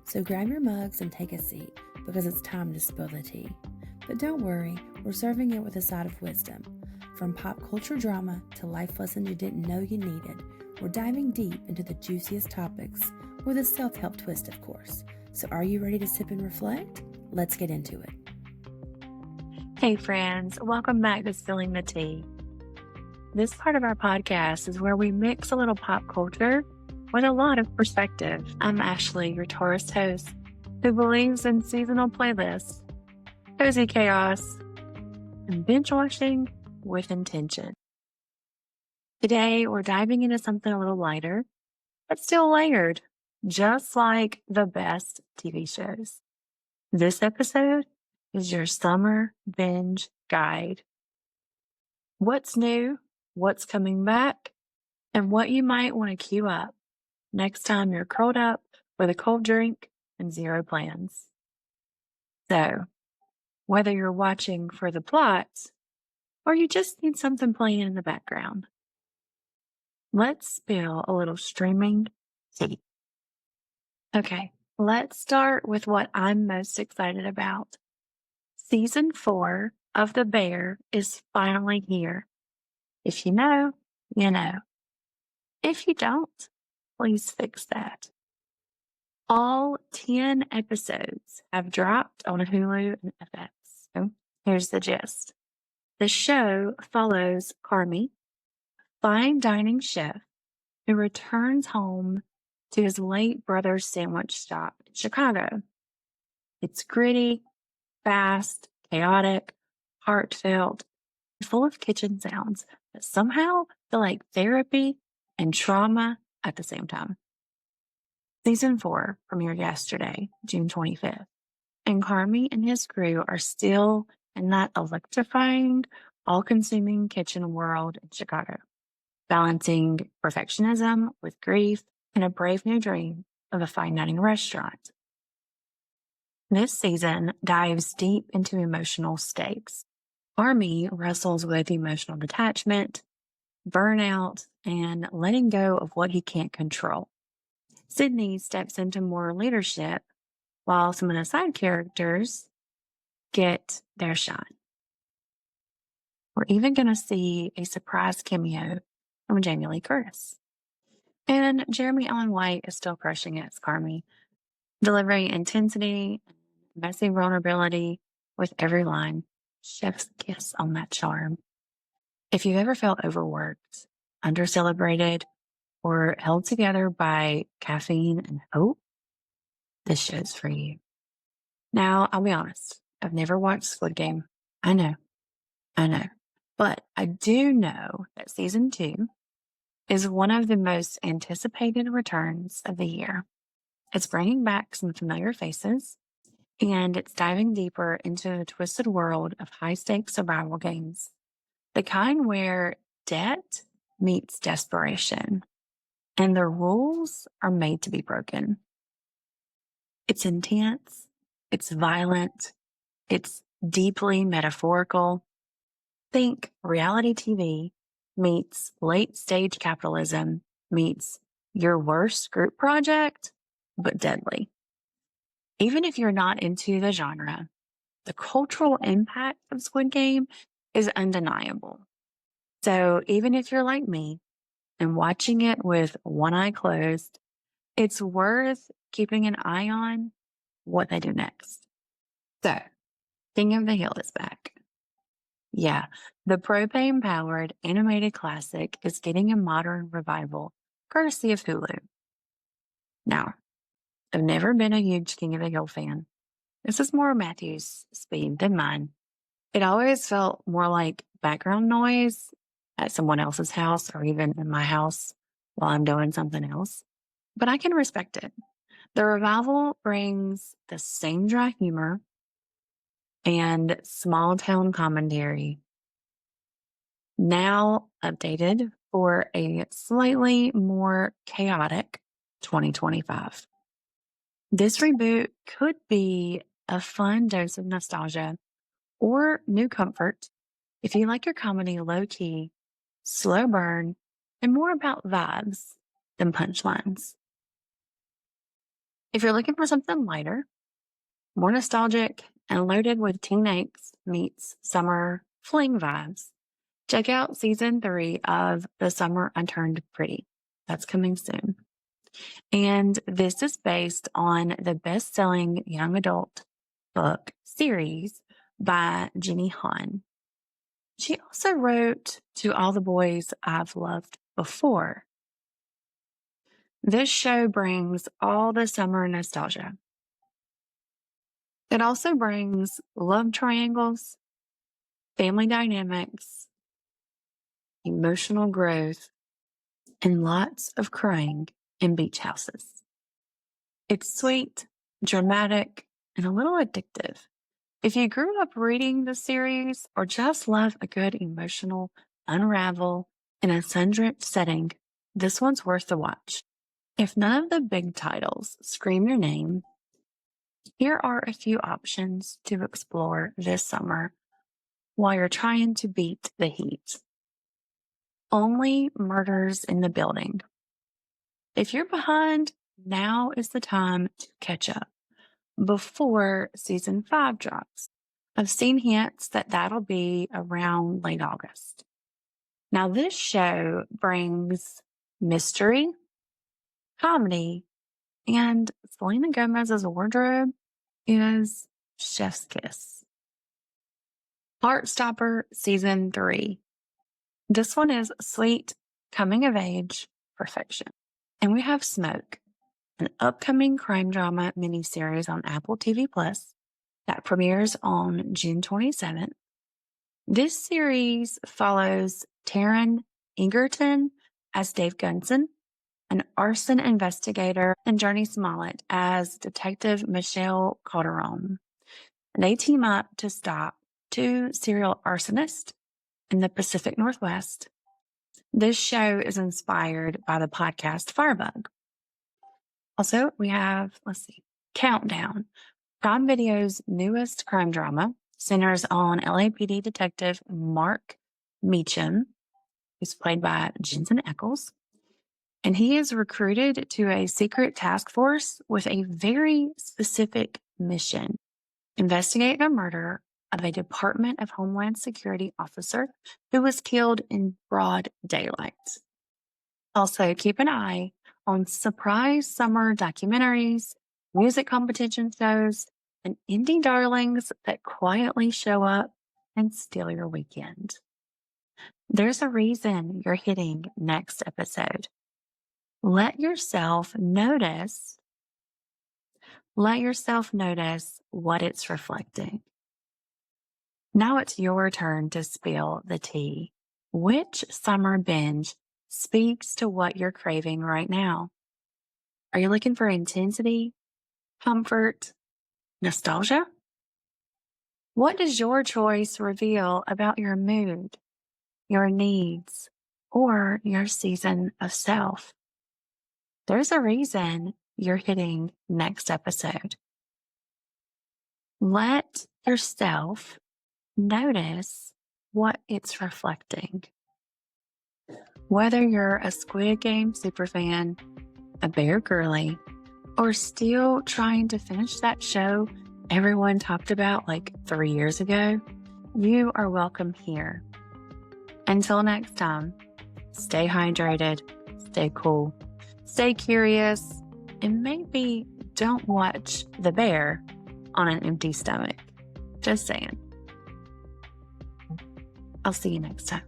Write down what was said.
So grab your mugs and take a seat because it's time to spill the tea. But don't worry, we're serving it with a side of wisdom. From pop culture drama to life lessons you didn't know you needed, we're diving deep into the juiciest topics with a self-help twist, of course. So are you ready to sip and reflect? Let's get into it. Hey friends, welcome back to Spilling the Tea. This part of our podcast is where we mix a little pop culture with a lot of perspective. I'm Ashley, your Taurus host, who believes in seasonal playlists, cozy chaos, and binge-watching with intention. Today, we're diving into something a little lighter, but still layered, just like the best TV shows. This episode is your summer binge guide. What's new, what's coming back, and what you might want to queue up next time you're curled up with a cold drink and zero plans. So, whether you're watching for the plots or you just need something playing in the background, let's spill a little streaming tea. Okay, let's start with what I'm most excited about. Season 4 of The Bear is finally here. If you know, you know. If you don't, please fix that. All 10 episodes have dropped on Hulu and FX. So here's the gist. The show follows Carmi, a fine dining chef who returns home to his late brother's sandwich shop in Chicago. It's gritty, fast, chaotic, heartfelt, full of kitchen sounds that somehow feel like therapy and trauma at the same time. Season 4 premiered yesterday, June 25th, and Carmi and his crew are still in that electrifying, all-consuming kitchen world in Chicago, balancing perfectionism with grief and a brave new dream of a fine dining restaurant. This season dives deep into emotional stakes. Carmi wrestles with emotional detachment, burnout, and letting go of what he can't control. Sydney steps into more leadership while some of the side characters get their shine. We're even going to see a surprise cameo from Jamie Lee Curtis. And Jeremy Allen White is still crushing it as Carmi, delivering intensity and messy vulnerability with every line. Chef's kiss on that charm. If you've ever felt overworked, undercelebrated, or held together by caffeine and hope, this show's for you. Now, I'll be honest, I've never watched Squid Game. I know. But I do know that season 2 is one of the most anticipated returns of the year. It's bringing back some familiar faces, and it's diving deeper into the twisted world of high-stakes survival games, the kind where debt meets desperation, and the rules are made to be broken. It's intense, it's violent, it's deeply metaphorical. Think reality TV meets late-stage capitalism meets your worst group project, but deadly. Even if you're not into the genre, the cultural impact of Squid Game is undeniable. So even if you're like me and watching it with one eye closed, it's worth keeping an eye on what they do next. So, King of the Hill is back. Yeah, the propane-powered animated classic is getting a modern revival, courtesy of Hulu. Now, I've never been a huge King of the Hill fan. This is more Matthew's speed than mine. It always felt more like background noise at someone else's house or even in my house while I'm doing something else. But I can respect it. The revival brings the same dry humor and small town commentary, now updated for a slightly more chaotic 2025. This reboot could be a fun dose of nostalgia or new comfort if you like your comedy low-key, slow burn, and more about vibes than punchlines. If you're looking for something lighter, more nostalgic, and loaded with teen angst meets summer fling vibes, check out season 3 of The Summer Unturned Pretty. That's coming soon. And this is based on the best-selling young adult book series by Jenny Han. She also wrote To All the Boys I've Loved Before. This show brings all the summer nostalgia. It also brings love triangles, family dynamics, emotional growth, and lots of crying in beach houses. It's sweet, dramatic, and a little addictive. If you grew up reading the series or just love a good emotional unravel in a sun-drenched setting, this one's worth the watch. If none of the big titles scream your name, here are a few options to explore this summer while you're trying to beat the heat. Only Murders in the Building. If you're behind, now is the time to catch up before season 5 drops. I've seen hints that that'll be around late August. Now, this show brings mystery, comedy, and Selena Gomez's wardrobe is chef's kiss. Heartstopper Season 3. This one is sweet, coming of age, perfection. And we have Smoke, an upcoming crime drama miniseries on Apple TV Plus that premieres on June 27th. This series follows Taron Egerton as Dave Gunson, an arson investigator, and Journey Smollett as Detective Michelle Calderon. They team up to stop 2 serial arsonists in the Pacific Northwest. This show is inspired by the podcast Firebug. Also, we have, Countdown. Prime Video's newest crime drama centers on LAPD detective Mark Meacham, who's played by Jensen Ackles. And he is recruited to a secret task force with a very specific mission: investigate a murder of a Department of Homeland Security officer who was killed in broad daylight. Also, keep an eye on surprise summer documentaries, music competition shows, and indie darlings that quietly show up and steal your weekend. There's a reason you're hitting next episode. Let yourself notice what it's reflecting. Now it's your turn to spill the tea. Which summer binge speaks to what you're craving right now? Are you looking for intensity, comfort, nostalgia? What does your choice reveal about your mood, your needs, or your season of self? There's a reason you're hitting next episode. Let yourself notice what it's reflecting. Whether you're a Squid Game superfan, a Bear girly, or still trying to finish that show everyone talked about like 3 years ago, you are welcome here. Until next time, stay hydrated, stay cool, stay curious, and maybe don't watch The Bear on an empty stomach. Just saying. I'll see you next time.